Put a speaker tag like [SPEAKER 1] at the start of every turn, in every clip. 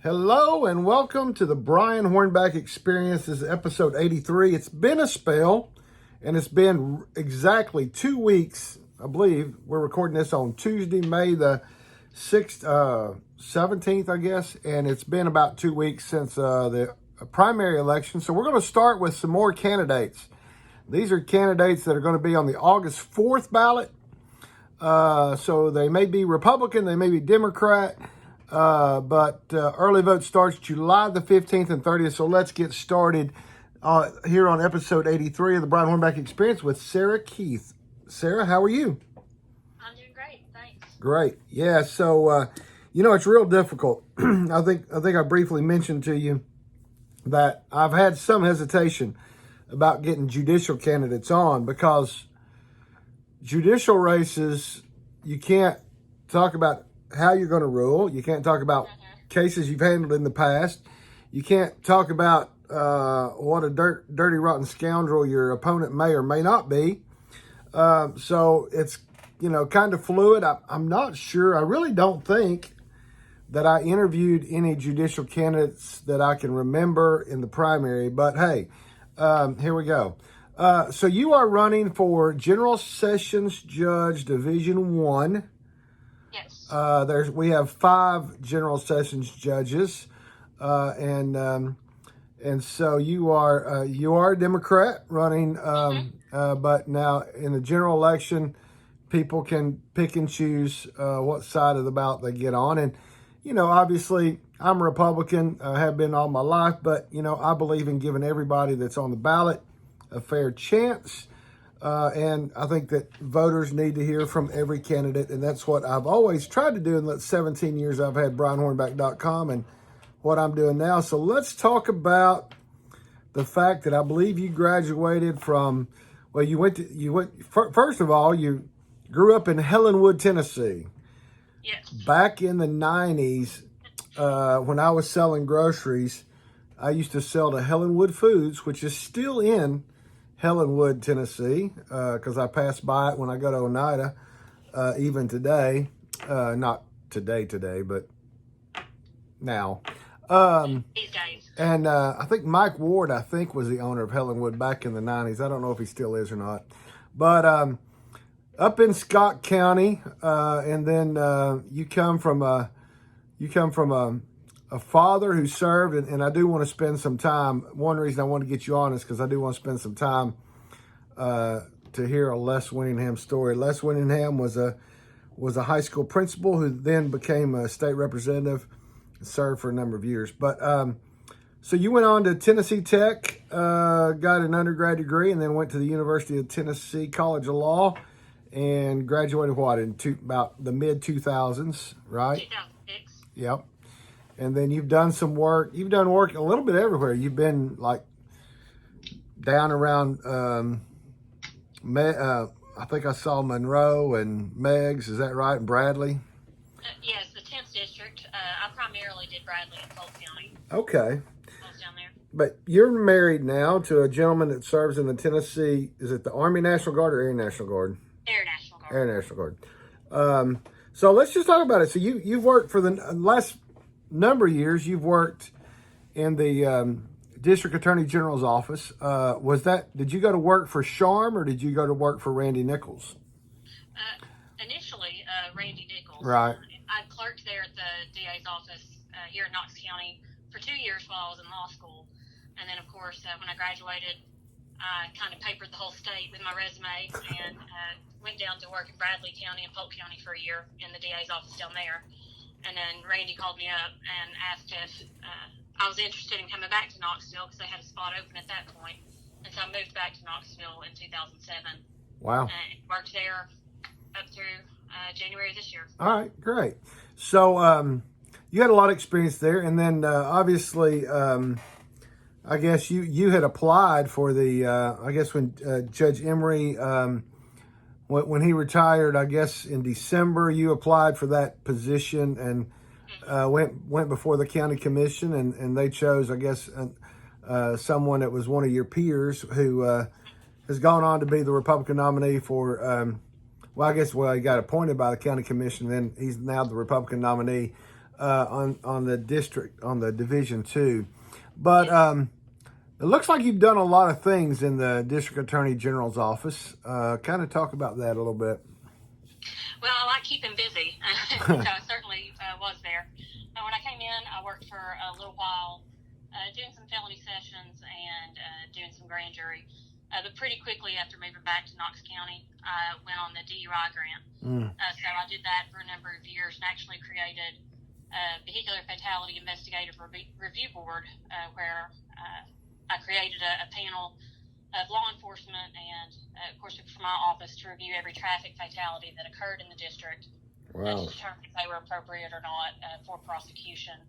[SPEAKER 1] Hello and welcome to the Brian Hornback Experience. This is episode 83. It's been a spell, and it's been exactly 2 weeks. I believe we're recording this on Tuesday, May the 6th, 17th, I guess. And it's been about 2 weeks since the primary election. So we're going to start with some more candidates. These are candidates that are going to be on the August 4th ballot. So they may be Republican, they may be Democrat. But early vote starts July the 15th and 30th. So let's get started here on episode 83 of the Brian Hornback Experience with Sarah Keith. Sarah, how are you?
[SPEAKER 2] I'm doing great, thanks.
[SPEAKER 1] Great. Yeah, so, it's real difficult. I think I briefly mentioned to you that I've had some hesitation about getting judicial candidates on because judicial races, you can't talk about how you're going to rule. You can't talk about cases you've handled in the past. You can't talk about what a dirty, rotten scoundrel your opponent may or may not be. So it's, kind of fluid. I'm not sure. I really don't think that I interviewed any judicial candidates that I can remember in the primary. But hey, here we go. So you are running for General Sessions Judge Division 1.
[SPEAKER 2] Yes.
[SPEAKER 1] We have 5 General Sessions judges, and so you are a Democrat running, but now in the general election, people can pick and choose what side of the ballot they get on, and obviously I'm a Republican, have been all my life, but I believe in giving everybody that's on the ballot a fair chance. And I think that voters need to hear from every candidate, and that's what I've always tried to do in the 17 years I've had BrianHornback.com and what I'm doing now. So let's talk about the fact that I believe you graduated from, first of all, you grew up in Helenwood, Tennessee.
[SPEAKER 2] Yes.
[SPEAKER 1] Back in the 90s, when I was selling groceries, I used to sell to Helenwood Foods, which is still in Helenwood, Tennessee, because I pass by it when I go to Oneida, even today. Not today, but now.
[SPEAKER 2] These days.
[SPEAKER 1] And I think Mike Ward, was the owner of Helenwood back in the 90s. I don't know if he still is or not. But up in Scott County, and then you come from a father who served, and I do want to spend some time. One reason I want to get you on is because I do want to spend some time to hear a Les Winningham story. Les Winningham was a high school principal who then became a state representative and served for a number of years. But so you went on to Tennessee Tech, got an undergrad degree, and then went to the University of Tennessee College of Law and graduated about the mid-2000s, right?
[SPEAKER 2] 2006.
[SPEAKER 1] Yep. And then you've done some work. You've done work a little bit everywhere. You've been like down around, I think I saw Monroe and Meigs. Is that right? And Bradley?
[SPEAKER 2] Yes, the 10th district. I primarily did Bradley and Polk County.
[SPEAKER 1] Okay.
[SPEAKER 2] I was down there.
[SPEAKER 1] But you're married now to a gentleman that serves in the Tennessee, is it the Army National Guard or Air National Guard?
[SPEAKER 2] Air National Guard.
[SPEAKER 1] Air National Guard. So let's just talk about it. So you've worked for the last number of years. You've worked in the District Attorney General's office. Did you go to work for Sharm or did you go to work for Randy Nichols?
[SPEAKER 2] Initially, Randy Nichols.
[SPEAKER 1] Right.
[SPEAKER 2] I clerked there at the DA's office here in Knox County for 2 years while I was in law school. And then, of course, when I graduated, I kind of papered the whole state with my resume and went down to work in Bradley County and Polk County for a year in the DA's office down there. And then Randy called me up and asked if I was interested in coming back to Knoxville because they had a spot open at that point. And so I moved back to Knoxville in 2007.
[SPEAKER 1] Wow.
[SPEAKER 2] And worked there up through January this year.
[SPEAKER 1] All right, great. So you had a lot of experience there. And then obviously, I guess you had applied for the, I guess when Judge Emery, when he retired, I guess in December, you applied for that position and went before the county commission, and they chose, I guess, someone that was one of your peers who has gone on to be the Republican nominee for, he got appointed by the county commission, then he's now the Republican nominee on the district, on the Division 2. But it looks like you've done a lot of things in the District Attorney General's office. Kind of talk about that a little bit.
[SPEAKER 2] Well, I like keeping busy, so I certainly was there. When I came in, I worked for a little while doing some felony sessions and doing some grand jury. But pretty quickly after moving back to Knox County, I went on the DUI grant. So I did that for a number of years and actually created a Vehicular Fatality Investigative Review Board where I created a panel of law enforcement and, of course, from my office to review every traffic fatality that occurred in the district to determine if they were appropriate or not for prosecution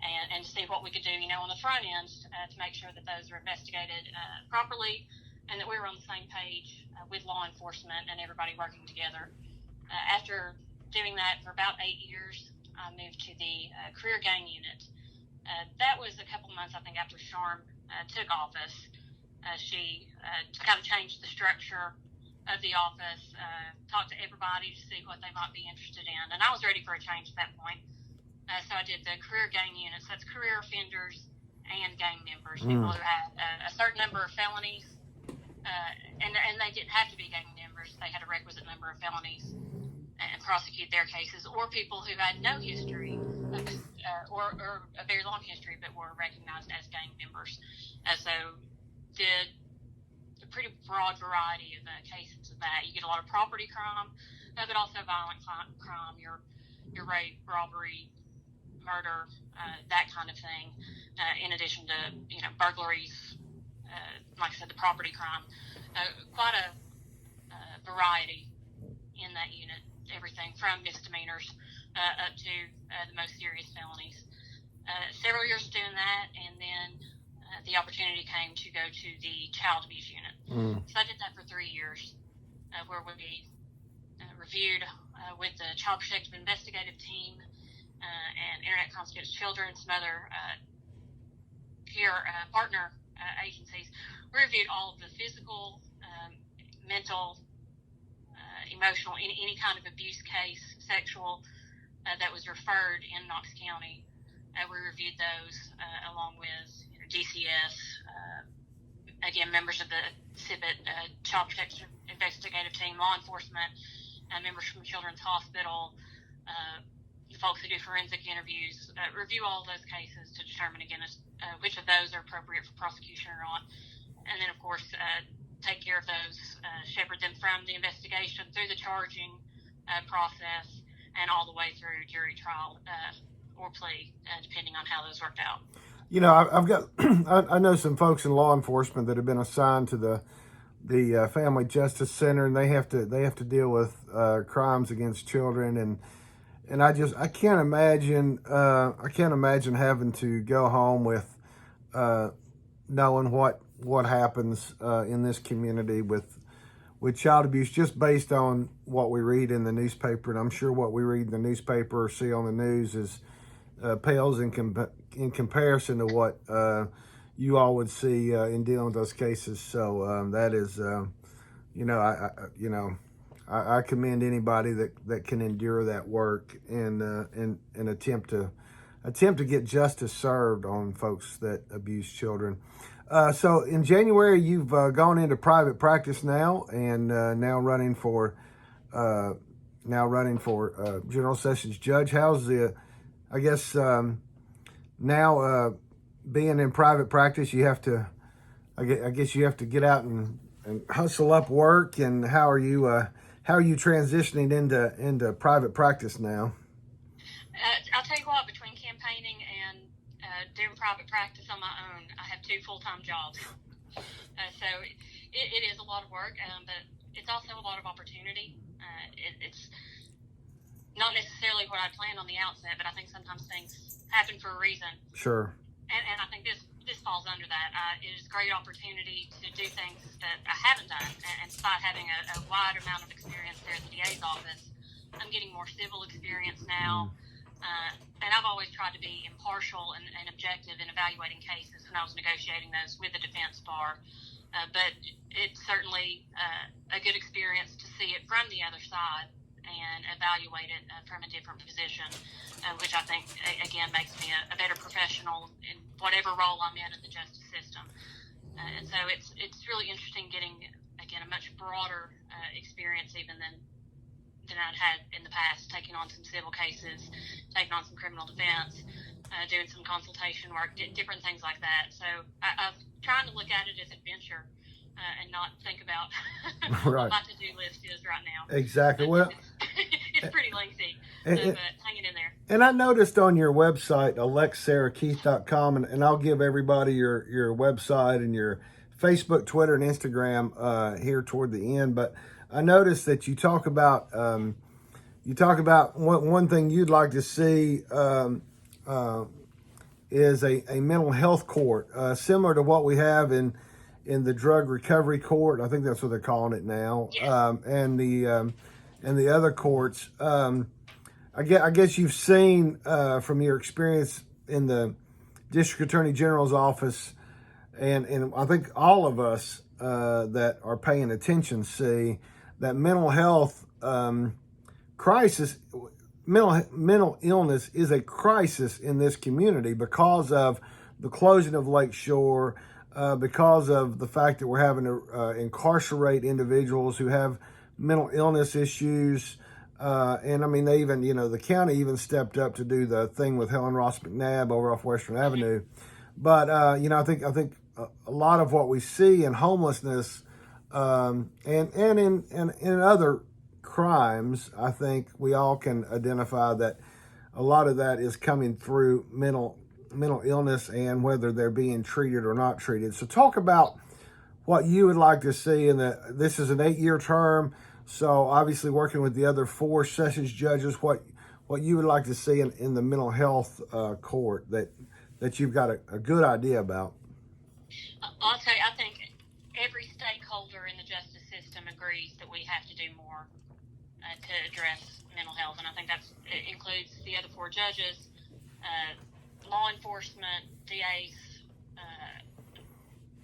[SPEAKER 2] and see what we could do, on the front end to make sure that those were investigated properly and that we were on the same page with law enforcement and everybody working together. After doing that for about 8 years, I moved to the career gang unit. That was a couple months, I think, after Sharm took office. She kind of changed the structure of the office, talked to everybody to see what they might be interested in. And I was ready for a change at that point. So I did the career gang unit. So that's career offenders and gang members, people who had a certain number of felonies. And they didn't have to be gang members. They had a requisite number of felonies and prosecute their cases, or people who had no history or a very long history but were recognized as gang members. So did a pretty broad variety of cases of that. You get a lot of property crime, but also violent crime, your rape, robbery, murder, that kind of thing, in addition to, burglaries, like I said, the property crime. Quite a variety in that unit, everything from misdemeanors up to the most serious felonies. Several years doing that, and then the opportunity came to go to the child abuse unit. So I did that for 3 years, where we reviewed with the Child Protective Investigative Team and Internet Crimes Against Children, some other peer partner agencies. We reviewed all of the physical, mental, emotional, any kind of abuse case, sexual, that was referred in Knox County. We reviewed those along with DCS, again, members of the CIVIT, Child Protection Investigative Team, law enforcement, members from Children's Hospital, folks who do forensic interviews, review all those cases to determine, again, which of those are appropriate for prosecution or not. And then, of course, take care of those, shepherd them from the investigation through the charging process and all the way through jury trial or plea, depending on how those worked out.
[SPEAKER 1] I've got I know some folks in law enforcement that have been assigned to the Family Justice Center, and they have to deal with crimes against children, and I can't imagine having to go home with knowing what happens in this community with child abuse, just based on what we read in the newspaper. And I'm sure what we read in the newspaper or see on the news is pales in comparison to what you all would see in dealing with those cases. So that is, I commend anybody that can endure that work and attempt to get justice served on folks that abuse children. So in January, you've gone into private practice now, and now running for General Sessions Judge. How's now being in private practice, you have to, I guess you have to get out and hustle up work. And how are you transitioning into private practice now?
[SPEAKER 2] I'll tell you what, between campaigning and doing private practice on my own, I have 2 full-time jobs. So it is a lot of work, but it's also a lot of opportunity. It's not necessarily what I planned on the outset, but I think sometimes things happen for a reason.
[SPEAKER 1] Sure.
[SPEAKER 2] And I think this falls under that. It is a great opportunity to do things that I haven't done. And despite having a wide amount of experience there at the DA's office, I'm getting more civil experience now. And I've always tried to be impartial and objective in evaluating cases when I was negotiating those with the defense bar. But it's certainly a good experience to see it from the other side and evaluate it from a different position, which I think, again, makes me a better professional in whatever role I'm in the justice system. And so it's really interesting getting, again, a much broader experience even than I'd had in the past, taking on some civil cases, taking on some criminal defense, doing some consultation work, different things like that. So I'm trying to look at it as adventure and not think about
[SPEAKER 1] right.
[SPEAKER 2] what my to-do list is right now.
[SPEAKER 1] Exactly. Well,
[SPEAKER 2] it's pretty lengthy, but hanging in there.
[SPEAKER 1] And I noticed on your website, alexsarahkeith.com, and I'll give everybody your website and your Facebook, Twitter, and Instagram here toward the end. But I noticed that you talk about one thing you'd like to see is a mental health court, similar to what we have in the drug recovery court. I think that's what they're calling it now.
[SPEAKER 2] Yes.
[SPEAKER 1] And the other courts. I guess you've seen from your experience in the District Attorney General's office, and I think all of us that are paying attention see that mental health crisis, mental illness is a crisis in this community because of the closing of Lake Shore, because of the fact that we're having to incarcerate individuals who have mental illness issues. And I mean, they even, the county even stepped up to do the thing with Helen Ross McNabb over off Western Avenue. But, I think a lot of what we see in homelessness, and in other crimes, I think we all can identify that a lot of that is coming through mental illness and whether they're being treated or not treated. So talk about what you would like to see this is an 8-year term. So obviously working with the other 4 sessions judges, what you would like to see in the mental health court that you've got a good idea about.
[SPEAKER 2] I'll tell you, I think every stakeholder in the justice system agrees that we have to do more to address mental health. And I think it includes the other 4 judges, law enforcement, DAs,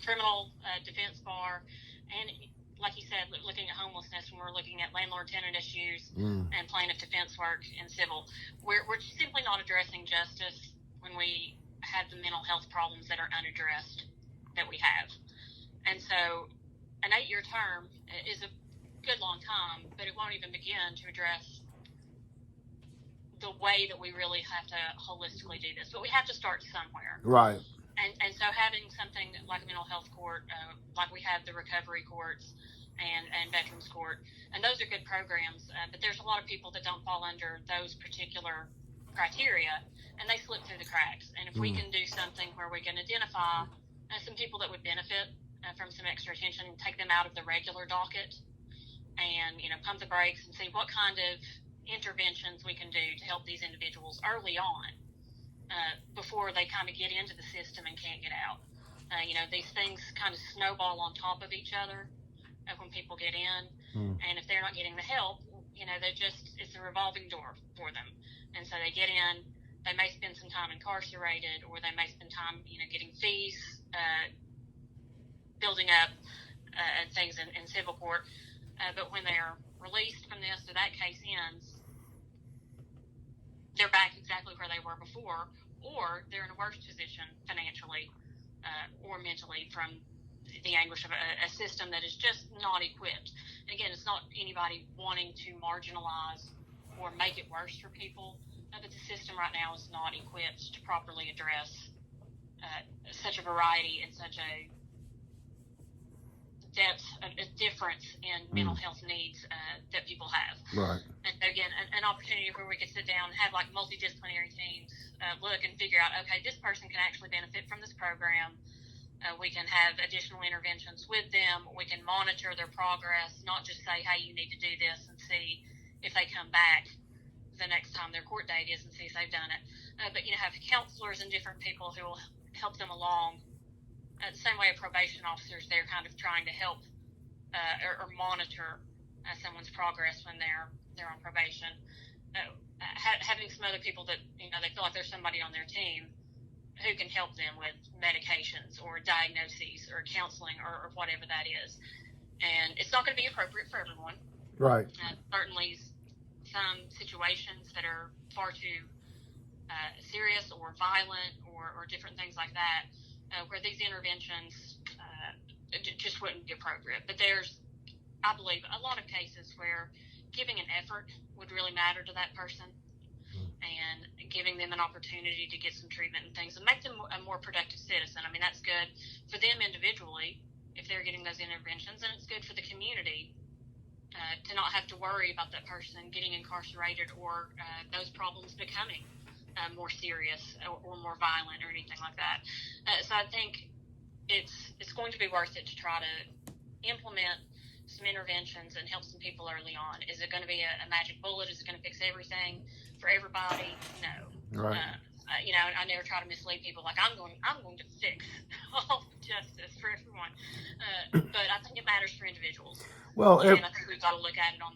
[SPEAKER 2] criminal defense bar, and like you said, looking at homelessness, when we're looking at landlord-tenant issues and plaintiff defense work in civil, we're simply not addressing justice when we have the mental health problems that are unaddressed that we have. And so an 8-year term is a good long time, but it won't even begin to address the way that we really have to holistically do this. But we have to start somewhere.
[SPEAKER 1] Right.
[SPEAKER 2] And so having something like a mental health court, like we have the recovery courts and veterans court, and those are good programs, but there's a lot of people that don't fall under those particular criteria, and they slip through the cracks. And if we can do something where we can identify some people that would benefit from some extra attention, take them out of the regular docket, and pump the brakes and see what kind of interventions we can do to help these individuals early on. Before they kind of get into the system and can't get out. These things kind of snowball on top of each other when people get in. And if they're not getting the help, it's a revolving door for them. And so they get in, they may spend some time incarcerated, or they may spend time, getting fees, building up and things in civil court. But when they're released from this or that case ends, they're back exactly where they were before, or they're in a worse position financially or mentally from the anguish of a system that is just not equipped. And again, it's not anybody wanting to marginalize or make it worse for people, but the system right now is not equipped to properly address such a variety and such a depth, a difference in mental health needs that people have.
[SPEAKER 1] Right.
[SPEAKER 2] And again, an opportunity where we could sit down and have like multidisciplinary teams look and figure out, okay, this person can actually benefit from this program. We can have additional interventions with them. We can monitor their progress, not just say, hey, you need to do this, and see if they come back the next time their court date is and see if they've done it. But have counselors and different people who will help them along. The same way of probation officers, they're kind of trying to help or monitor someone's progress when they're on probation. Having some other people that they feel like there's somebody on their team who can help them with medications or diagnoses or counseling or whatever that is. And it's not going to be appropriate for everyone.
[SPEAKER 1] Right.
[SPEAKER 2] Certainly some situations that are far too serious or violent or different things like that, where these interventions just wouldn't be appropriate. But there's, I believe, a lot of cases where giving an effort would really matter to that person, and giving them an opportunity to get some treatment and things and make them a more productive citizen. I mean, that's good for them individually if they're getting those interventions, and it's good for the community to not have to worry about that person getting incarcerated or those problems becoming more serious or more violent or anything like that. So I think it's going to be worth it to try to implement some interventions and help some people early on. Is it going to be a magic bullet? Is it going to fix everything for everybody? No.
[SPEAKER 1] Right.
[SPEAKER 2] I never try to mislead people like I'm going to fix all justice for everyone. But I think it matters for individuals.
[SPEAKER 1] Well,
[SPEAKER 2] and I think we've got to look at it on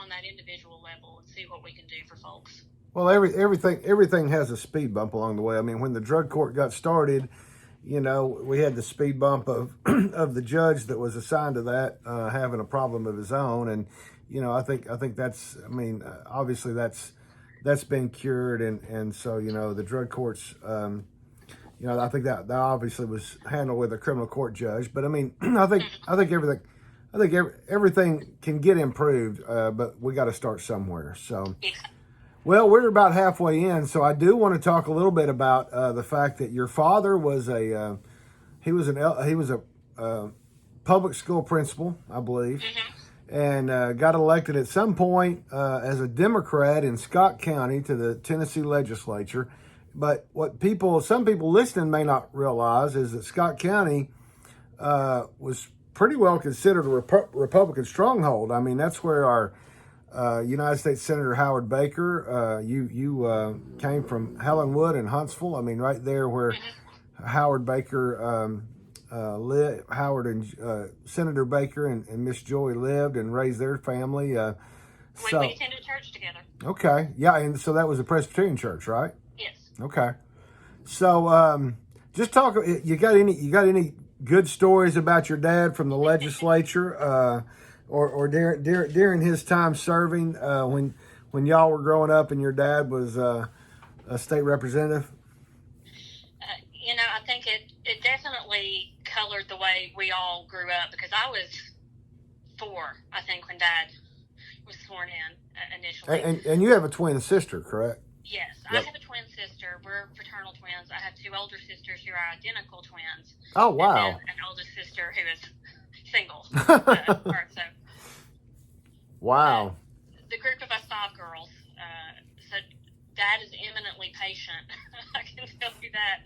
[SPEAKER 2] that individual level and see what we can do for folks.
[SPEAKER 1] Well, everything has a speed bump along the way. I mean, when the drug court got started, we had the speed bump of of the judge that was assigned to that having a problem of his own, and I think that's, obviously that's been cured, and so the drug courts, I think that obviously was handled with a criminal court judge, but I think everything can get improved, but we got to start somewhere. So. Well, we're about halfway in, so I do want to talk a little bit about the fact that your father was a public school principal, I believe, and got elected at some point as a Democrat in Scott County to the Tennessee legislature. But what some people listening may not realize is that Scott County was pretty well considered a Republican stronghold. I mean, that's where our United States Senator Howard Baker, you came from Helenwood and Huntsville. I mean, right there where Howard Baker lived, Howard and Senator Baker and Miss Joy lived and raised their family.
[SPEAKER 2] We attended church together.
[SPEAKER 1] Okay, yeah, and so that was a Presbyterian church, right?
[SPEAKER 2] Yes.
[SPEAKER 1] Okay, so just talk. You got any good stories about your dad from the legislature? Or during his time serving, when y'all were growing up and your dad was a state representative?
[SPEAKER 2] I think it definitely colored the way we all grew up, because I was 4, I think, when Dad was sworn in initially.
[SPEAKER 1] And you have a twin sister, correct?
[SPEAKER 2] Yes, yep. I have a twin sister. We're fraternal twins. I have 2 older sisters who are identical twins.
[SPEAKER 1] Oh, wow.
[SPEAKER 2] And then an oldest sister who is single. So.
[SPEAKER 1] Wow.
[SPEAKER 2] The group of us 5 girls, so Dad is eminently patient. I can tell you that.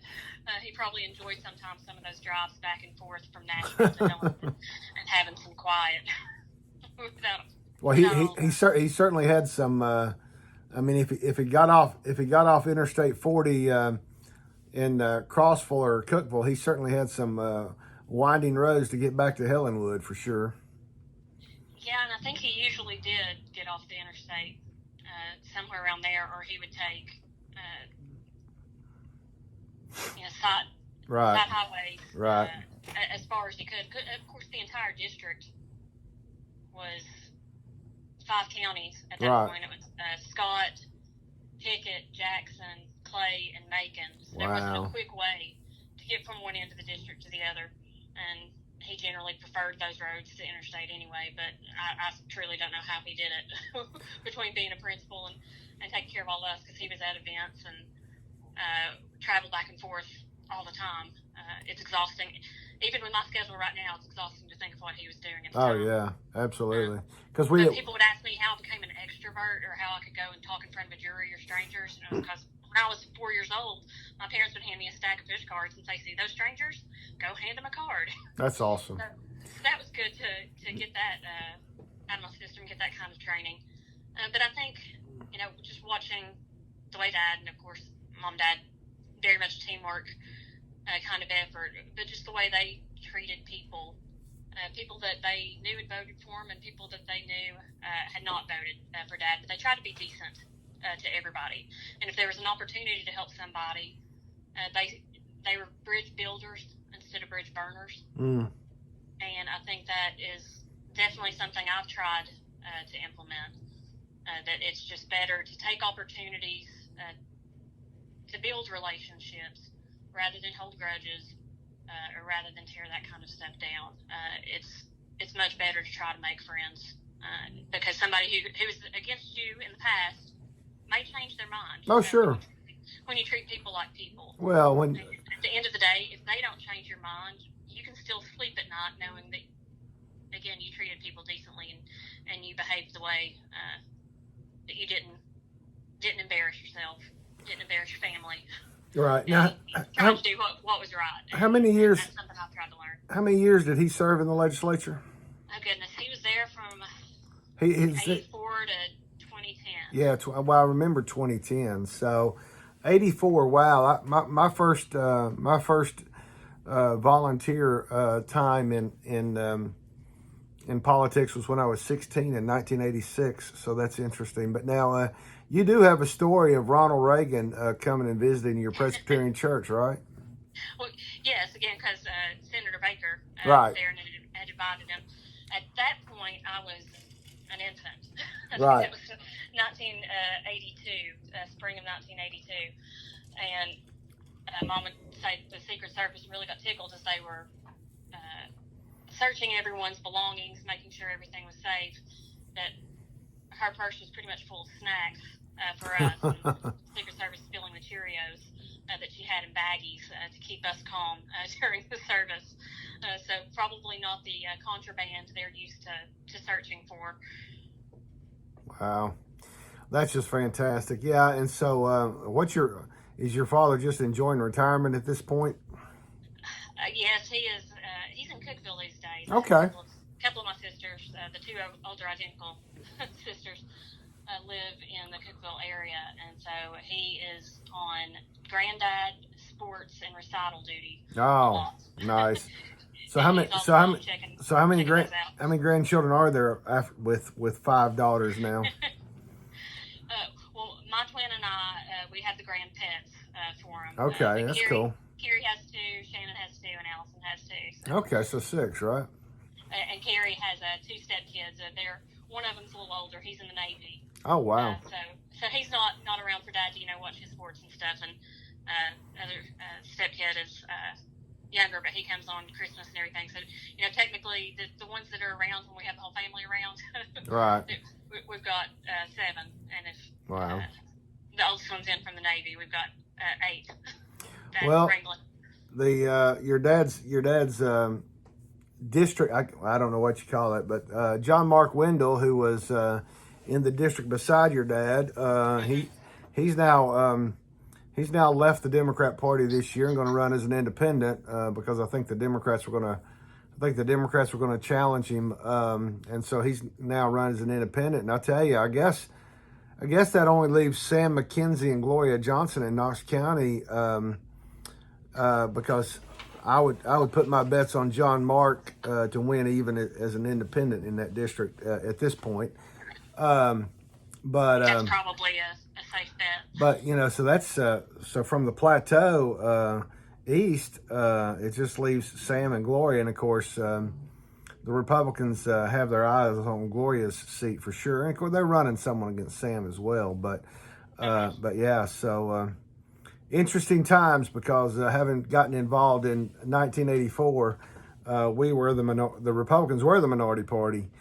[SPEAKER 2] He probably enjoyed sometimes some of those drives back and forth from Nashville to Helen and having some quiet.
[SPEAKER 1] Well, he certainly had some. If he got off Interstate 40 in Crossville or Cookville, he certainly had some winding roads to get back to Helenwood for sure.
[SPEAKER 2] Yeah, and I think he usually did get off the interstate somewhere around there, or he would take side highways as far as he could. Of course, the entire district was 5 counties at that point. It was Scott, Pickett, Jackson, Clay, and Macon. So there wasn't a quick way to get from one end of the district to the other, and he generally preferred those roads to interstate anyway, but I truly don't know how he did it between being a principal and taking care of all of us, because he was at events and traveled back and forth all the time. It's exhausting. Even with my schedule right now, it's exhausting to think of what he was doing at the time.
[SPEAKER 1] Oh, yeah, absolutely. Because
[SPEAKER 2] people would ask me how I became an extrovert or how I could go and talk in front of a jury or strangers, because when I was 4 years old, my parents would hand me a stack of push cards and say, "See those strangers? Go hand them a card."
[SPEAKER 1] That's awesome.
[SPEAKER 2] So that was good to get that out of my system, get that kind of training. But I think, just watching the way Dad, and of course Mom, Dad, very much teamwork kind of effort, but just the way they treated people, people that they knew had voted for him and people that they knew had not voted for Dad, but they tried to be decent to everybody. And if there was an opportunity to help somebody, they were bridge builders instead of bridge burners. And I think that is definitely something I've tried to implement. that it's just better to take opportunities to build relationships rather than hold grudges, or rather than tear that kind of stuff down. It's much better to try to make friends, because somebody who's against you in the past may change their mind.
[SPEAKER 1] Oh, sure.
[SPEAKER 2] When you treat people like people.
[SPEAKER 1] Well,
[SPEAKER 2] at the end of the day, if they don't change your mind, you can still sleep at night knowing that, again, you treated people decently and you behaved the way that you didn't embarrass yourself, didn't embarrass your family.
[SPEAKER 1] Right. Now,
[SPEAKER 2] trying to do what was right.
[SPEAKER 1] How many years?
[SPEAKER 2] That's something I've tried to learn.
[SPEAKER 1] How many years did he serve in the legislature?
[SPEAKER 2] Oh goodness, he was there from 84 to 2010.
[SPEAKER 1] Yeah, well, I remember 2010. So, 84. Wow, my first volunteer time in politics was when I was 16 in 1986. So that's interesting. But now you do have a story of Ronald Reagan coming and visiting your Presbyterian church, right?
[SPEAKER 2] Well, yes, again, because Senator Baker
[SPEAKER 1] right.
[SPEAKER 2] was there and had invited him. At that point, I was an infant.
[SPEAKER 1] Right.
[SPEAKER 2] It was 1982, spring of 1982. And Mom would say the Secret Service really got tickled as they were searching everyone's belongings, making sure everything was safe, that her purse was pretty much full of snacks for us. And Secret Service spilling the Cheerios that she had in baggies to keep us calm during the service. So probably not the contraband they're used to searching for.
[SPEAKER 1] Wow. That's just fantastic. Yeah, and so is your father just enjoying retirement at this point?
[SPEAKER 2] Yes, he is. He's in Cookeville these days.
[SPEAKER 1] Okay.
[SPEAKER 2] A couple of my sisters, the two older identical sisters, live in the Cookeville area, and so he is on granddad sports and recital duty.
[SPEAKER 1] Oh, nice. So how many grandchildren are there with 5 daughters now?
[SPEAKER 2] Well, my twin and I, we have the grand pets for him.
[SPEAKER 1] Okay, that's cool.
[SPEAKER 2] Carrie has 2, Shannon has 2, and Allison has 2. So.
[SPEAKER 1] Okay, so 6, right?
[SPEAKER 2] And Carrie has 2 stepkids. One of them's a little older. He's in the Navy.
[SPEAKER 1] Oh, wow.
[SPEAKER 2] So he's not around for Dad to watch his sports and stuff. And other stepkid is younger, but he comes on Christmas and everything. So technically, the ones that are around when we have the whole family around,
[SPEAKER 1] right?
[SPEAKER 2] We've got 7, and if
[SPEAKER 1] the
[SPEAKER 2] oldest one's in from the Navy, we've got 8.
[SPEAKER 1] Well, your dad's district, I don't know what you call it, but John Mark Wendell, who was in the district beside your dad, he's now left the Democrat Party this year and going to run as an independent because I think the Democrats were going to challenge him, and so he's now run as an independent. And I tell you, I guess that only leaves Sam McKenzie and Gloria Johnson in Knox County. Because I would put my bets on John Mark to win even as an independent in that district at this point. But
[SPEAKER 2] that's probably a safe bet.
[SPEAKER 1] But so that's so from the plateau east, it just leaves Sam and Gloria, and of course the Republicans have their eyes on Gloria's seat for sure, and of course they're running someone against Sam as well. But yeah, so. Interesting times because having gotten involved in 1984, we were the Republicans were the minority party,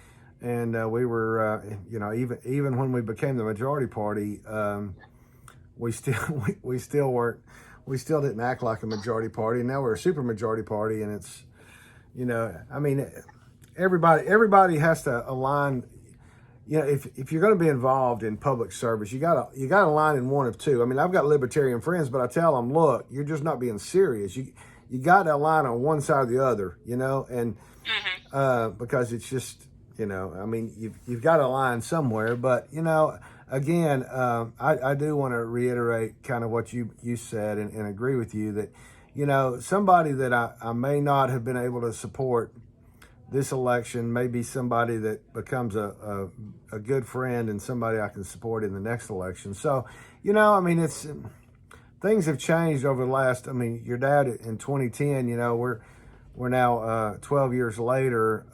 [SPEAKER 1] and we were even when we became the majority party, we still didn't act like a majority party. Now we're a super majority party, and it's everybody has to align. If you're going to be involved in public service, you got to line in one of two. I mean, I've got libertarian friends, but I tell them, look, you're just not being serious. You got to align on one side or the other, and because it's just, you've got to align somewhere. But again, I do want to reiterate kind of what you said and agree with you that somebody that I may not have been able to support this election may be somebody that becomes a good friend and somebody I can support in the next election. So, it's things have changed over the last. Your dad in 2010. We're now 12 years later.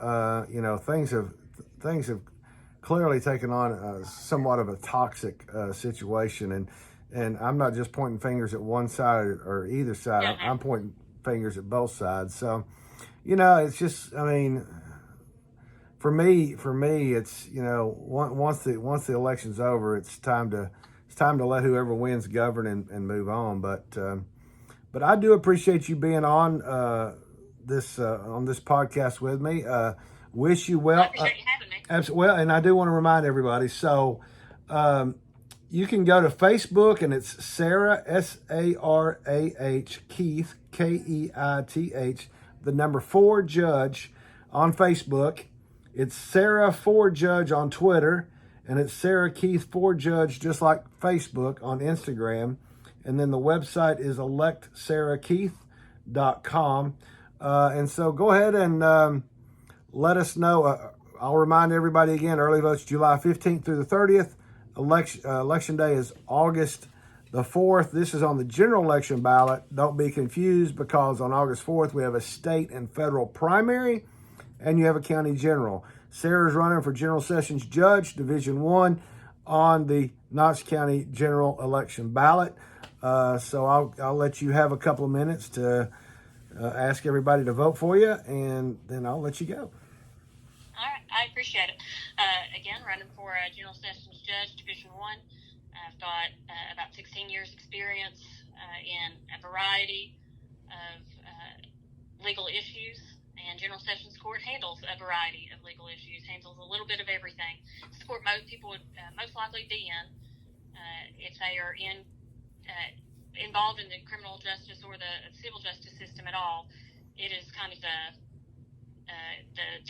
[SPEAKER 1] Things have clearly taken on somewhat of a toxic situation. And I'm not just pointing fingers at one side or either side. I'm pointing fingers at both sides. So, it's just, I mean, for me, it's, once the election's over, it's time to let whoever wins govern and move on. But I do appreciate you being on this podcast with me. Wish you well.
[SPEAKER 2] I appreciate you having me.
[SPEAKER 1] Absolutely. Well, and I do want to remind everybody. So, you can go to Facebook, and it's Sarah, Sarah Keith, Keith, the number 4 Judge on Facebook. It's Sarah 4 Judge on Twitter, and it's Sarah Keith 4 Judge, just like Facebook, on Instagram. And then the website is electsarahkeith.com. And so go ahead and let us know. I'll remind everybody again, early votes July 15th through the 30th. Election day is August the 4th. This is on the general election ballot. Don't be confused, because on August 4th, we have a state and federal primary, and you have a county general. Sarah's running for General Sessions Judge, Division 1, on the Knox County General Election ballot. So I'll let you have a couple of minutes to ask everybody to vote for you, and then I'll let you go.
[SPEAKER 2] All right, I appreciate it. Again, running for General Sessions Judge, Division 1. I've got about 16 years experience in a variety of legal issues, and General Sessions Court handles a variety of legal issues, handles a little bit of everything. It's the court most people would most likely be in if they are involved in the criminal justice or the civil justice system at all. It is kind of the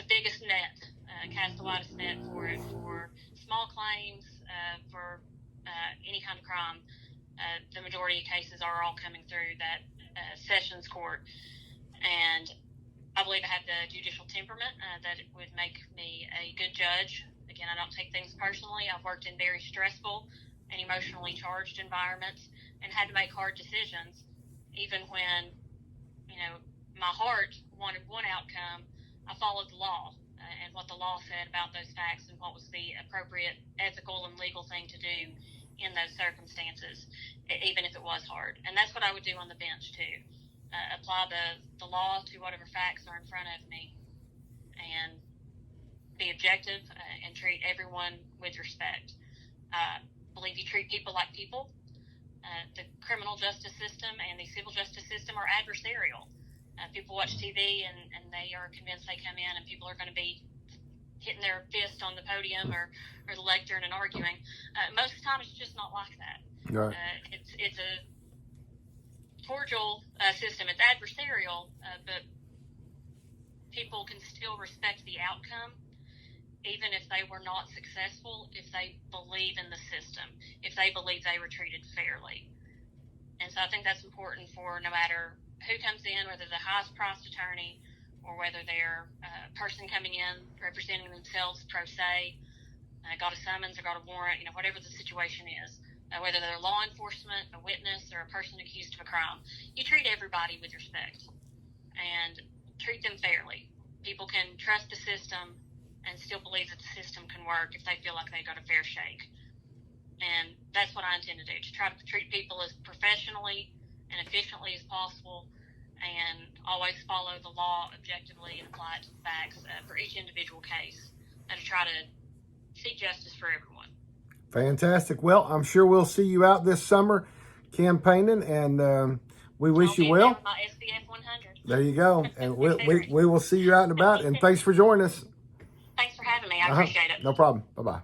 [SPEAKER 2] biggest net, cast the widest net for small claims, for any kind of crime. The majority of cases are all coming through that Sessions Court, and I believe I have the judicial temperament that it would make me a good judge. Again, I don't take things personally. I've worked in very stressful and emotionally charged environments and had to make hard decisions, even when, my heart wanted one outcome. I followed the law and what the law said about those facts and what was the appropriate ethical and legal thing to do in those circumstances, even if it was hard. And that's what I would do on the bench too. Apply the law to whatever facts are in front of me and be objective and treat everyone with respect. I believe you treat people like people. The criminal justice system and the civil justice system are adversarial. People watch TV and they are convinced they come in and people are going to be hitting their fist on the podium or the lectern and arguing. Most of the time, it's just not like that.
[SPEAKER 1] Right.
[SPEAKER 2] It's a cordial system. It's adversarial, but people can still respect the outcome, even if they were not successful, if they believe in the system, if they believe they were treated fairly. And so I think that's important for no matter who comes in, whether the highest priced attorney or whether they're a person coming in representing themselves pro se, got a summons or got a warrant, whatever the situation is, whether they're law enforcement, a witness, or a person accused of a crime. You treat everybody with respect and treat them fairly. People can trust the system and still believe that the system can work if they feel like they got a fair shake. And that's what I intend to do, to try to treat people as professionally and efficiently as possible, and always follow the law objectively and apply it to the facts for each individual case, and to try to seek justice for everyone.
[SPEAKER 1] Fantastic. Well, I'm sure we'll see you out this summer campaigning, and we wish you well.
[SPEAKER 2] My SBF 100.
[SPEAKER 1] There you go. And we will see you out and about, and thanks for joining us.
[SPEAKER 2] Thanks for having me. I appreciate it.
[SPEAKER 1] No problem. Bye-bye.